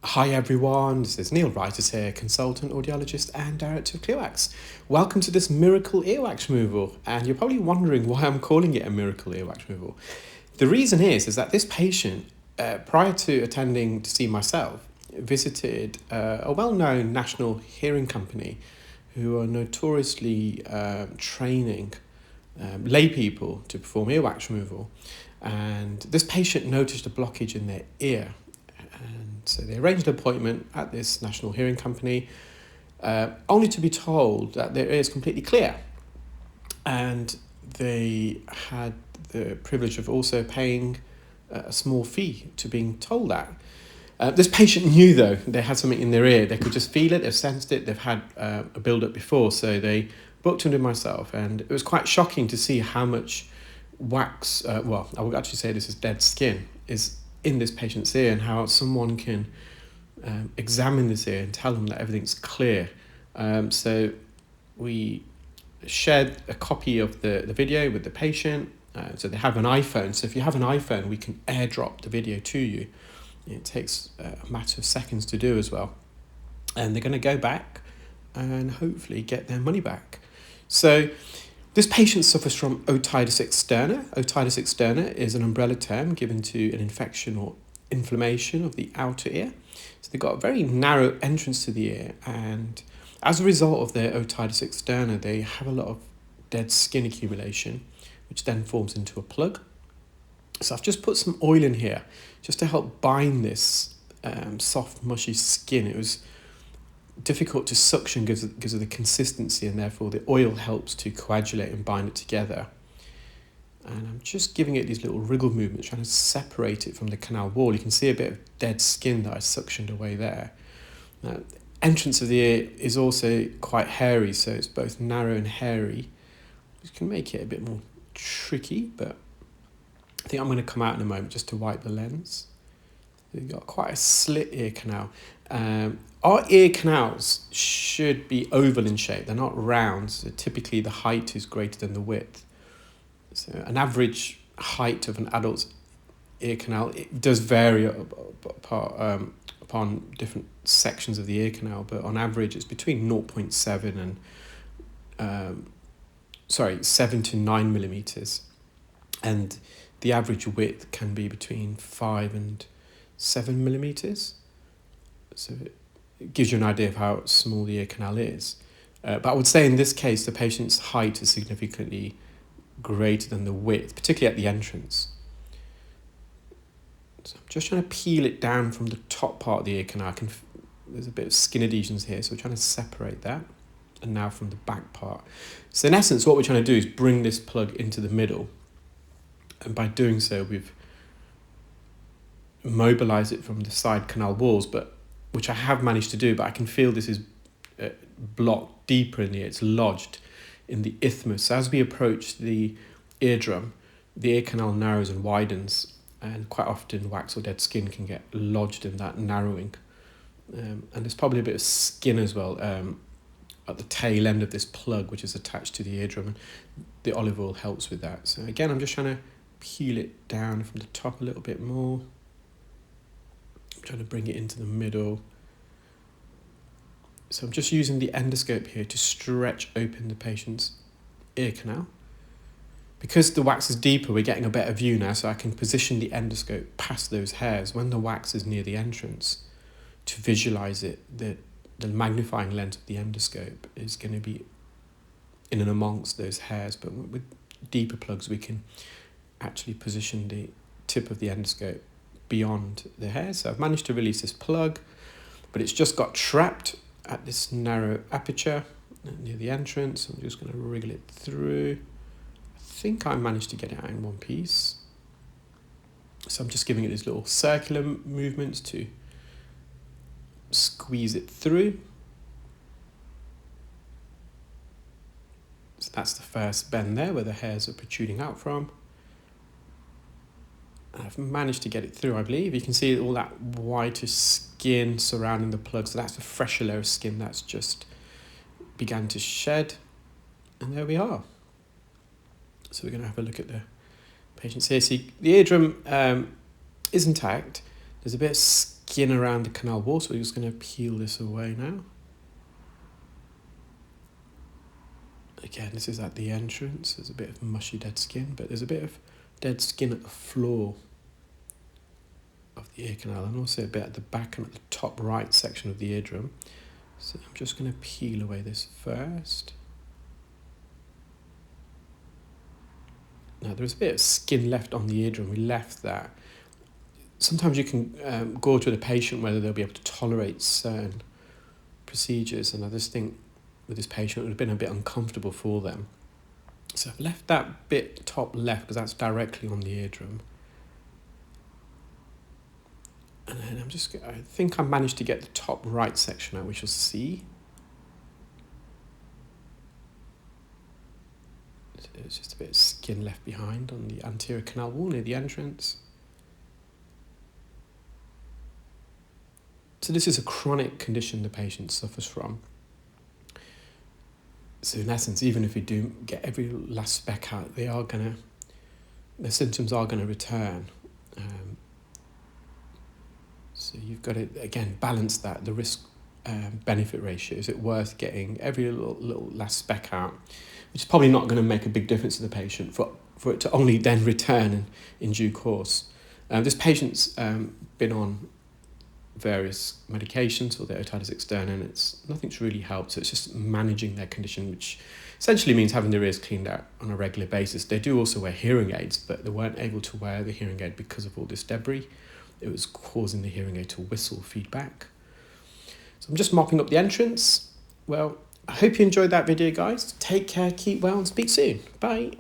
Hi everyone, this is Neel Raithatha here, consultant, audiologist and director of earwax. Welcome to this miracle earwax removal, and you're probably wondering why I'm calling it a miracle earwax removal. The reason is that this patient, prior to attending to see myself, visited a well-known national hearing company who are notoriously training lay people to perform earwax removal. And this patient noticed a blockage in their ear. And so they arranged an appointment at this national hearing company, only to be told that their ear is completely clear. And they had the privilege of also paying a small fee to being told that. This patient knew, though, they had something in their ear. They could just feel it, they've sensed it, they've had a build-up before, so they booked him with myself. And it was quite shocking to see how much wax, I would actually say this is dead skin, is in this patient's ear, and how someone can examine this ear and tell them that everything's clear. So we shared a copy of the video with the patient. So they have an iPhone. So if you have an iPhone, we can airdrop the video to you. It takes a matter of seconds to do as well. And they're going to go back and hopefully get their money back. So this patient suffers from otitis externa. Otitis externa is an umbrella term given to an infection or inflammation of the outer ear. So they've got a very narrow entrance to the ear, and as a result of their otitis externa, they have a lot of dead skin accumulation, which then forms into a plug. So I've just put some oil in here just to help bind this soft, mushy skin. It was difficult to suction because of the consistency, and therefore the oil helps to coagulate and bind it together. And I'm just giving it these little wriggle movements, trying to separate it from the canal wall. You can see a bit of dead skin that I suctioned away there. Now, entrance of the ear is also quite hairy, so it's both narrow and hairy, which can make it a bit more tricky, but I think I'm going to come out in a moment just to wipe the lens. We've got quite a slit ear canal. Our ear canals should be oval in shape. They're not round, so typically the height is greater than the width. So an average height of an adult's ear canal, it does vary upon different sections of the ear canal, but on average it's between 0.7 and 7 to 9 millimeters, and the average width can be between 5 and 7 millimeters. So it gives you an idea of how small the ear canal is. But I would say in this case, the patient's height is significantly greater than the width, particularly at the entrance. So I'm just trying to peel it down from the top part of the ear canal. There's a bit of skin adhesions here, so we're trying to separate that. And now from the back part. So in essence, what we're trying to do is bring this plug into the middle. And by doing so, we've mobilized it from the side canal walls, which I have managed to do, but I can feel this is blocked deeper in the ear. It's lodged in the isthmus. So as we approach the eardrum, the ear canal narrows and widens, and quite often wax or dead skin can get lodged in that narrowing. And there's probably a bit of skin as well at the tail end of this plug, which is attached to the eardrum, and the olive oil helps with that. So again, I'm just trying to peel it down from the top a little bit more. I'm trying to bring it into the middle. So I'm just using the endoscope here to stretch open the patient's ear canal. Because the wax is deeper, we're getting a better view now, so I can position the endoscope past those hairs when the wax is near the entrance to visualize it. The magnifying lens of the endoscope is going to be in and amongst those hairs, but with deeper plugs we can actually position the tip of the endoscope beyond the hairs. So I've managed to release this plug, but it's just got trapped at this narrow aperture near the entrance. I'm just going to wriggle it through. I think I managed to get it out in one piece. So I'm just giving it these little circular movements to squeeze it through. So that's the first bend there where the hairs are protruding out from. I've managed to get it through, I believe. You can see all that whiter skin surrounding the plug. So that's a fresher layer of skin that's just began to shed. And there we are. So we're going to have a look at the patient's here. See, the eardrum is intact. There's a bit of skin around the canal wall, so we're just going to peel this away now. Again, this is at the entrance. There's a bit of mushy dead skin, but there's a bit of dead skin at the floor of the ear canal, and also a bit at the back and at the top right section of the eardrum. So I'm just going to peel away this first. Now there's a bit of skin left on the eardrum. We left that. Sometimes you can gauge with a patient whether they'll be able to tolerate certain procedures, and I just think with this patient it would have been a bit uncomfortable for them. So I've left that bit top left because that's directly on the eardrum. And then I think I managed to get the top right section out, which you'll see. There's just a bit of skin left behind on the anterior canal wall near the entrance. So this is a chronic condition the patient suffers from. So in essence, even if we do get every last speck out, the symptoms are going to return. So you've got to, again, balance that, the risk benefit ratio. Is it worth getting every little last speck out, which is probably not going to make a big difference to the patient, for it to only then return in due course. This patient's been on various medications for their otitis externa, and nothing's really helped, so it's just managing their condition, which essentially means having their ears cleaned out on a regular basis. They do also wear hearing aids, but they weren't able to wear the hearing aid because of all this debris. It was causing the hearing aid to whistle feedback. So I'm just mopping up the entrance. Well, I hope you enjoyed that video, guys. Take care, keep well, and speak soon. Bye.